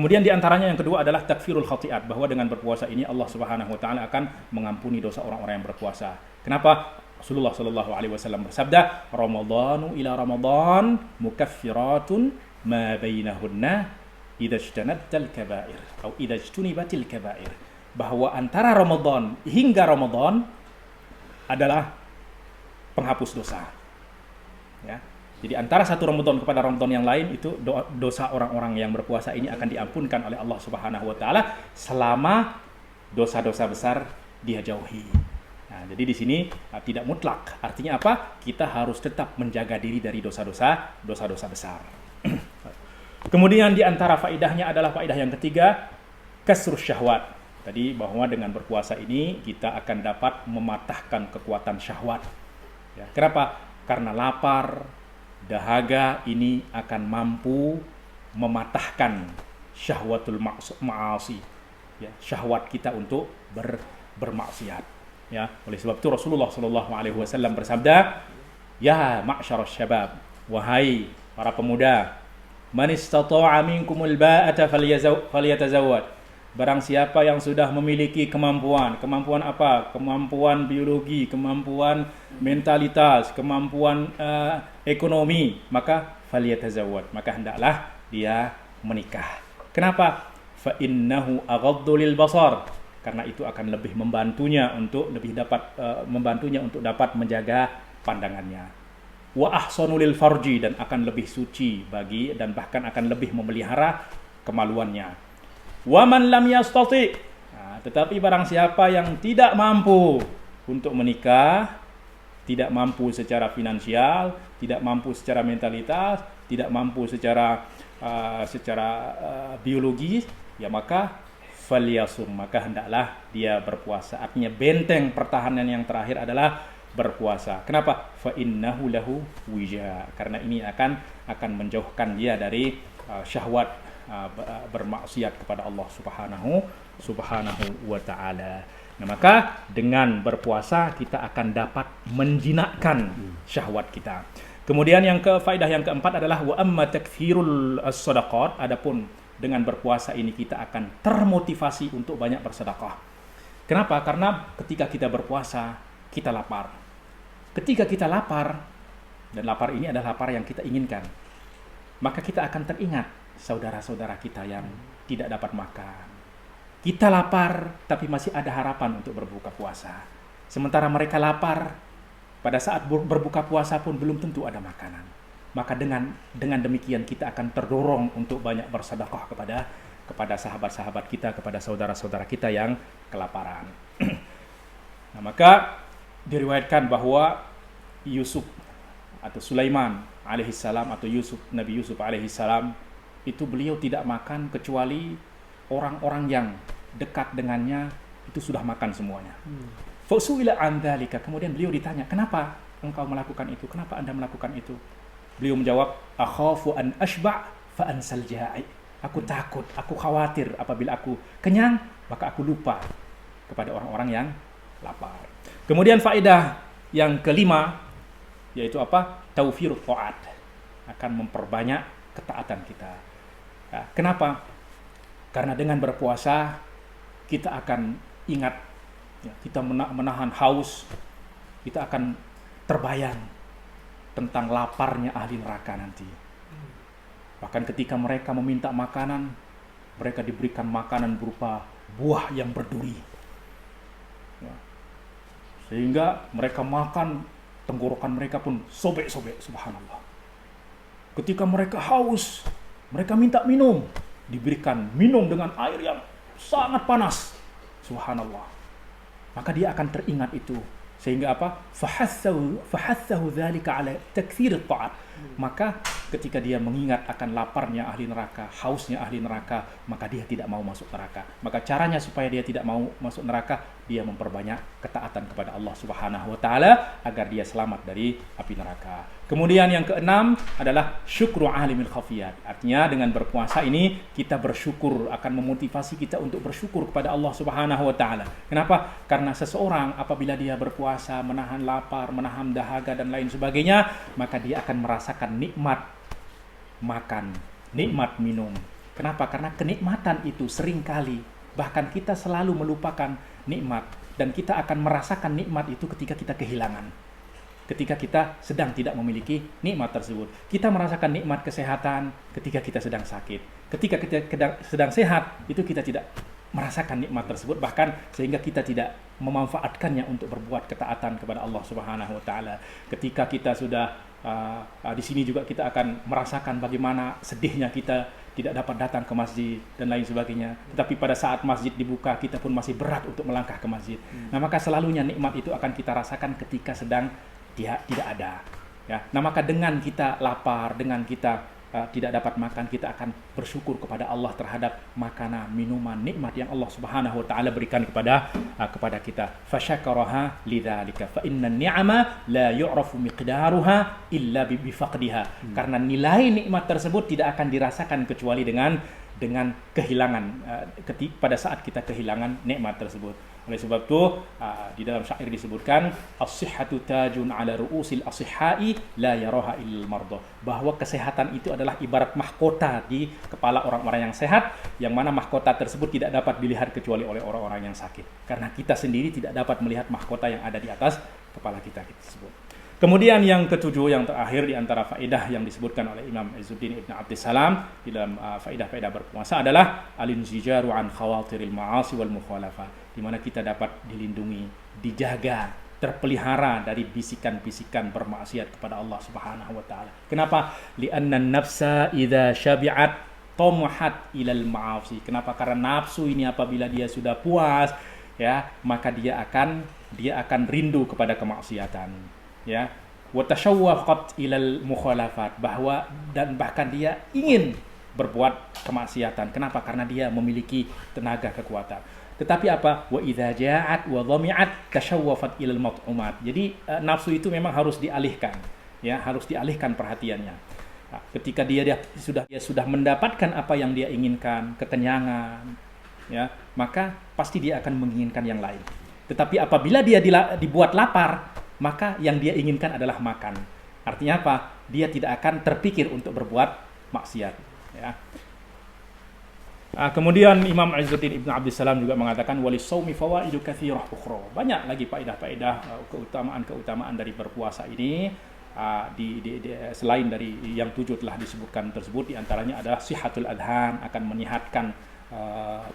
Kemudian di antaranya yang kedua adalah takfirul khati'at, bahwa dengan berpuasa ini Allah Subhanahu wa taala akan mengampuni dosa orang-orang yang berpuasa. Kenapa? Rasulullah sallallahu alaihi wasallam bersabda, "Ramadhanu ila Ramadan mukaffiratun ma bainahunna idza ijtanabatil kaba'ir atau idza ijtunibatil kaba'ir." Bahwa antara Ramadan hingga Ramadan adalah penghapus dosa. Ya. Jadi antara satu Ramadan kepada Ramadan yang lain itu dosa orang-orang yang berpuasa ini akan diampunkan oleh Allah Subhanahu wa taala selama dosa-dosa besar dia jauhi. Nah, jadi di sini tidak mutlak. Artinya apa? Kita harus tetap menjaga diri dari dosa-dosa besar. Kemudian di antara faedahnya adalah faedah yang ketiga, kasrus syahwat. Tadi bahwa dengan berpuasa ini kita akan dapat mematahkan kekuatan syahwat. Ya, kenapa? Karena lapar, dahaga ini akan mampu mematahkan syahwatul ma'asi, ya, syahwat kita untuk bermaksiat. Ya, oleh sebab itu Rasulullah sallallahu alaihi wasallam bersabda, "Ya ma'syarasy syabab, wahai para pemuda, man istata'a minkumul ba'ata falyatazawwad." Barang siapa yang sudah memiliki kemampuan apa? Kemampuan biologi, kemampuan mentalitas, kemampuan ekonomi, maka falyatazawwad, maka hendaklah dia menikah. Kenapa? Fa innahu aghaddu lil basar. Karena itu akan lebih membantunya untuk dapat menjaga pandangannya. Wa ahsanu lil farji, dan akan lebih suci bagi dan bahkan akan lebih memelihara kemaluannya. Wa man lam yastati. Nah, tetapi barang siapa yang tidak mampu untuk menikah, tidak mampu secara finansial, tidak mampu secara mentalitas, tidak mampu secara biologis, ya maka falyasum, maka hendaklah dia berpuasa. Artinya benteng pertahanan yang terakhir adalah berpuasa. Kenapa? Fa innahu lahu wija. Karena ini akan menjauhkan dia dari syahwat bermaksiat kepada Allah Subhanahu wa taala. Nah, maka dengan berpuasa kita akan dapat menjinakkan syahwat kita. Kemudian faedah yang keempat adalah wa amma takthirul shadaqat. Adapun dengan berpuasa ini kita akan termotivasi untuk banyak bersedekah. Kenapa? Karena ketika kita berpuasa kita lapar. Ketika kita lapar, dan lapar ini adalah lapar yang kita inginkan, maka kita akan teringat saudara-saudara kita yang tidak dapat makan. Kita lapar, tapi masih ada harapan untuk berbuka puasa. Sementara mereka lapar, pada saat berbuka puasa pun belum tentu ada makanan. Maka dengan demikian kita akan terdorong untuk banyak bersedekah kepada sahabat-sahabat kita, kepada saudara-saudara kita yang kelaparan. Nah, maka diriwayatkan bahwa Yusuf atau Sulaiman alaihissalam atau Nabi Yusuf alaihissalam itu beliau tidak makan kecuali orang-orang yang dekat dengannya itu sudah makan semuanya. Fasu'ila an dzalika, kemudian beliau ditanya, "Kenapa engkau melakukan itu? Kenapa Anda melakukan itu?" Beliau menjawab, "Akhafu an ashba' fa ansal ja'i." Aku takut, aku khawatir apabila aku kenyang, maka aku lupa kepada orang-orang yang lapar. Kemudian faedah yang kelima yaitu apa? Tawfirut ta'at, akan memperbanyak ketaatan kita. Nah, kenapa? Karena dengan berpuasa kita akan ingat, ya, kita menahan haus, kita akan terbayang tentang laparnya ahli neraka nanti. Bahkan ketika mereka meminta makanan, mereka diberikan makanan berupa buah yang berduri, ya. Sehingga mereka makan, tenggorokan mereka pun sobek-sobek, subhanallah. Ketika mereka haus, mereka minta minum, diberikan minum dengan air yang sangat panas, subhanallah. Maka dia akan teringat itu, sehingga apa? Fahathahu dzalika ala takthir at-ta'at. Maka ketika dia mengingat akan laparnya ahli neraka, hausnya ahli neraka, maka dia tidak mau masuk neraka. Maka caranya supaya dia tidak mau masuk neraka, dia memperbanyak ketaatan kepada Allah Subhanahu wa taala agar dia selamat dari api neraka. Kemudian yang keenam adalah syukru alimil khafiyat. Artinya dengan berpuasa ini kita bersyukur, akan memotivasi kita untuk bersyukur kepada Allah Subhanahu wa taala. Kenapa? Karena seseorang apabila dia berpuasa, menahan lapar, menahan dahaga dan lain sebagainya, maka dia akan merasakan nikmat makan, nikmat minum, Kenapa? Karena kenikmatan itu seringkali bahkan kita selalu melupakan nikmat, dan kita akan merasakan nikmat itu ketika kita kehilangan. Ketika kita sedang tidak memiliki nikmat tersebut. Kita merasakan nikmat kesehatan ketika kita sedang sakit. Ketika kita sedang sehat, itu kita tidak merasakan nikmat tersebut, bahkan sehingga kita tidak memanfaatkannya untuk berbuat ketaatan kepada Allah Subhanahu wa taala. Ketika kita sudah di sini juga kita akan merasakan bagaimana sedihnya kita tidak dapat datang ke masjid dan lain sebagainya. Tetapi pada saat masjid dibuka, kita pun masih berat untuk melangkah ke masjid. Nah, maka selalunya nikmat itu akan kita rasakan ketika sedang dia tidak ada. Ya. Nah, maka dengan kita lapar, dengan kita tidak dapat makan, kita akan bersyukur kepada Allah terhadap makanan, minuman, nikmat yang Allah Subhanahu wa taala berikan kepada kita. Fasyakaraha lidzalika fa inna ni'ama la yu'rafu miqdaruha illa bi faqdiha. Karena nilai nikmat tersebut tidak akan dirasakan kecuali dengan kehilangan, pada saat kita kehilangan nikmat tersebut. Oleh sebab itu di dalam syair disebutkan as-sihhatu tajun ala ru'usil asihai la yaraha illal marda, bahwa kesehatan itu adalah ibarat mahkota di kepala orang-orang yang sehat, yang mana mahkota tersebut tidak dapat dilihat kecuali oleh orang-orang yang sakit, karena kita sendiri tidak dapat melihat mahkota yang ada di atas kepala kita tersebut. Kemudian yang ketujuh, yang terakhir di antara faedah yang disebutkan oleh Imam Izzuddin Ibn Abdissalam di dalam faedah-faedah berpuasa adalah al-inzijaru an khawatiril ma'asi wal mukhalafah, di mana kita dapat dilindungi, dijaga, terpelihara dari bisikan-bisikan bermaksiat kepada Allah Subhanahu wa taala. Kenapa? Li'anna an-nafsa idza syabi'at tamahat ilal ma'asi. Kenapa? Karena nafsu ini apabila dia sudah puas, ya, maka dia akan rindu kepada kemaksiatan. Ya, wa tashawwaqat ilal mukhalafat, bahkan dia ingin berbuat kemaksiatan. Kenapa? Karena dia memiliki tenaga kekuatan. Tetapi apa? Wa idza ja'at wa dhami'at tashawwafat ilal mat'umat. Jadi nafsu itu memang harus dialihkan, ya, harus dialihkan perhatiannya. Nah, ketika dia sudah mendapatkan apa yang dia inginkan, kekenyangan, ya, maka pasti dia akan menginginkan yang lain. Tetapi apabila dia dibuat lapar, maka yang dia inginkan adalah makan. Artinya apa? Dia tidak akan terpikir untuk berbuat maksiat. Ya. Kemudian Imam Izzuddin Ibn Abdissalam juga mengatakan walis-shaumi fawaidu katsirah ukhra. Banyak lagi faedah-faedah, keutamaan dari berpuasa ini. Selain dari yang 7 telah disebutkan tersebut, di antaranya adalah sihatul adhan, akan menyehatkan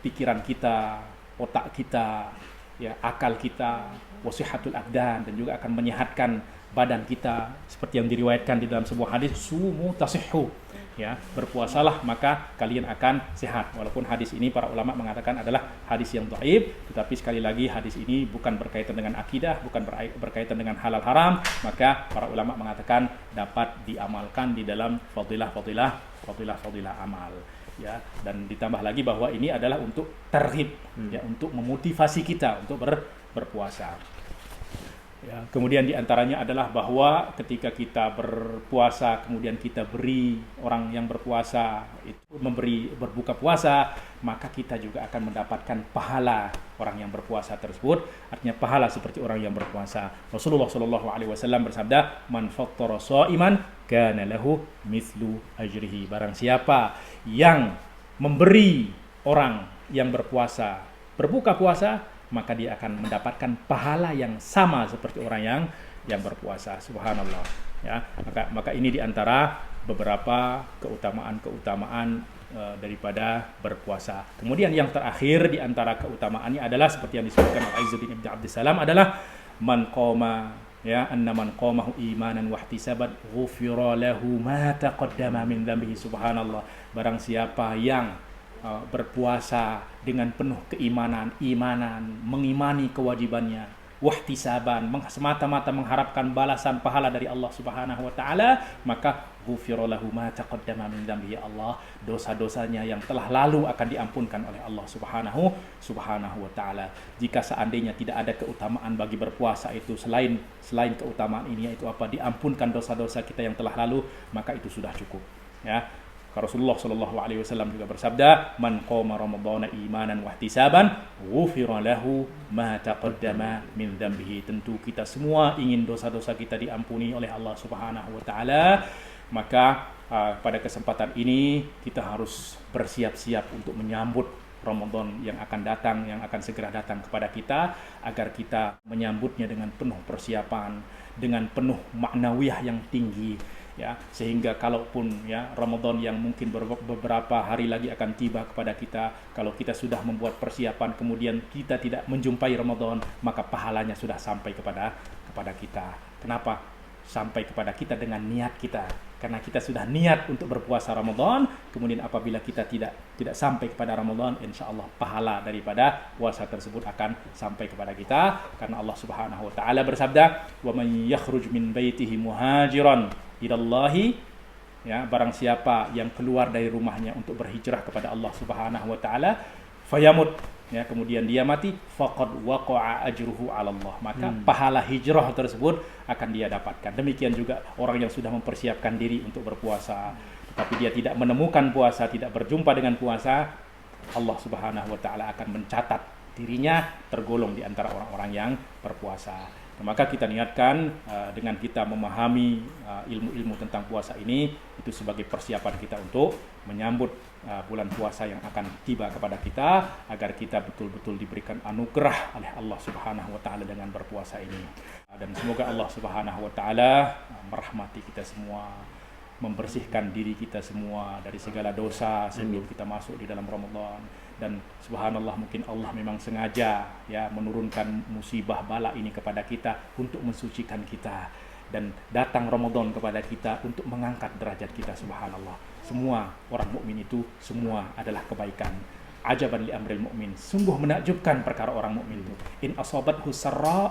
pikiran kita, otak kita, ya, akal kita, wasihatul abdan, dan juga akan menyehatkan badan kita, seperti yang diriwayatkan di dalam sebuah hadis, sumu tasihhu, ya, berpuasalah maka kalian akan sehat. Walaupun hadis ini para ulama mengatakan adalah hadis yang dhaif, tetapi sekali lagi hadis ini bukan berkaitan dengan akidah, bukan berkaitan dengan halal haram, maka para ulama mengatakan dapat diamalkan di dalam fadilah amal. Ya, dan ditambah lagi bahwa ini adalah untuk targhib, ya, untuk memotivasi kita untuk berpuasa. Ya, kemudian diantaranya adalah bahwa ketika kita berpuasa, kemudian kita beri orang yang berpuasa itu berbuka puasa, maka kita juga akan mendapatkan pahala orang yang berpuasa tersebut. Artinya pahala seperti orang yang berpuasa. Rasulullah Shallallahu Alaihi Wasallam bersabda, "Man fattara sha'iman kana lahu mithlu ajrihi." Barang siapa yang memberi orang yang berpuasa berbuka puasa, maka dia akan mendapatkan pahala yang sama seperti orang yang berpuasa. Subhanallah, ya. Maka ini diantara beberapa keutamaan daripada berpuasa. Kemudian yang terakhir diantara keutamaannya adalah seperti yang disebutkan oleh Izzuddin Ibn Abdissalam adalah man qama, ya, anna man qamahu imanan wa ihtisaban ghufira lahu ma taqaddama min dhanbihi. Subhanallah, barang siapa yang berpuasa dengan penuh keimanan, mengimani kewajibannya, wahtisaban, semata-mata mengharapkan balasan pahala dari Allah Subhanahu wa taala, maka ghufira lahu ma taqaddama min dhanbihi, Allah, dosa-dosanya yang telah lalu akan diampunkan oleh Allah Subhanahu wa taala. Jika seandainya tidak ada keutamaan bagi berpuasa itu selain keutamaan ini, yaitu apa? Diampunkan dosa-dosa kita yang telah lalu, maka itu sudah cukup, ya. Rasulullah Shallallahu Alaihi Wasallam juga bersabda, man qama ramadhana imanan wa ihtisaban ghufira lahu ma taqaddama min dhanbihi. Tentu kita semua ingin dosa-dosa kita diampuni oleh Allah Subhanahu wa taala, maka pada kesempatan ini kita harus bersiap-siap untuk menyambut Ramadan yang akan datang, yang akan segera datang kepada kita, agar kita menyambutnya dengan penuh persiapan, dengan penuh maknawiyah yang tinggi, ya, sehingga kalaupun ya Ramadan yang mungkin beberapa hari lagi akan tiba kepada kita, kalau kita sudah membuat persiapan kemudian kita tidak menjumpai Ramadan, maka pahalanya sudah sampai kepada kita. Kenapa sampai kepada kita? Dengan niat kita, karena kita sudah niat untuk berpuasa Ramadan, kemudian apabila kita tidak sampai kepada Ramadan, insya Allah pahala daripada puasa tersebut akan sampai kepada kita, karena Allah Subhanahu wa taala bersabda, "Wa man yakhruj min baitihi muhajiran ilallahi", ya, barang siapa yang keluar dari rumahnya untuk berhijrah kepada Allah Subhanahu wa taala, fayamut, ya, kemudian dia mati, faqad waqa'a ajruhu 'ala Allah, maka pahala hijrah tersebut akan dia dapatkan. Demikian juga orang yang sudah mempersiapkan diri untuk berpuasa, tetapi dia tidak menemukan puasa, tidak berjumpa dengan puasa, Allah Subhanahu wa taala akan mencatat dirinya tergolong di antara orang-orang yang berpuasa. Nah, maka kita niatkan dengan kita memahami ilmu-ilmu tentang puasa ini, itu sebagai persiapan kita untuk menyambut bulan puasa yang akan tiba kepada kita, agar kita betul-betul diberikan anugerah oleh Allah Subhanahu wa taala dengan berpuasa ini. Dan semoga Allah Subhanahu wa taala merahmati kita semua, membersihkan diri kita semua dari segala dosa sebelum kita masuk di dalam Ramadan. Dan subhanallah, mungkin Allah memang sengaja ya menurunkan musibah bala ini kepada kita untuk mensucikan kita, dan datang Ramadan kepada kita untuk mengangkat derajat kita. Subhanallah, semua orang mukmin itu semua adalah kebaikan. Ajaban li amril mukmin, sungguh menakjubkan perkara orang mukmin itu. In asabathu sarra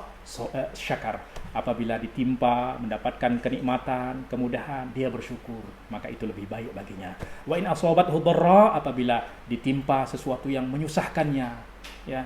syakar, apabila ditimpa mendapatkan kenikmatan, kemudahan, dia bersyukur, maka itu lebih baik baginya. Wa in asabathu dharra, apabila ditimpa sesuatu yang menyusahkannya, ya,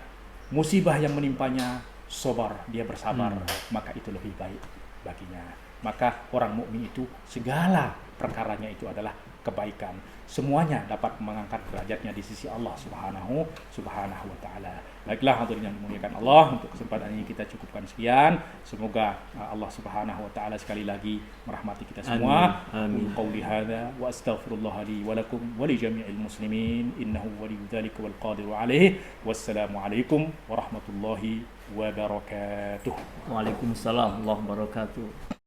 musibah yang menimpanya, sabar, dia bersabar, maka itu lebih baik baginya. Maka orang mukmin itu segala perkaranya itu adalah kebaikan. Semuanya dapat mengangkat derajatnya di sisi Allah Subhanahu wa taala. Baiklah hadirin yang dimuliakan Allah, untuk kesempatan ini kita cukupkan sekian. Semoga Allah Subhanahu wa taala sekali lagi merahmati kita semua. Amin. Qauli hadza wa astaghfirullah li wa lakum wa li jami'il muslimin, innahu waliyyu dzalika wal qadiru alaihi. Wassalamu alaikum warahmatullahi wabarakatuh. Waalaikumsalam warahmatullahi wabarakatuh.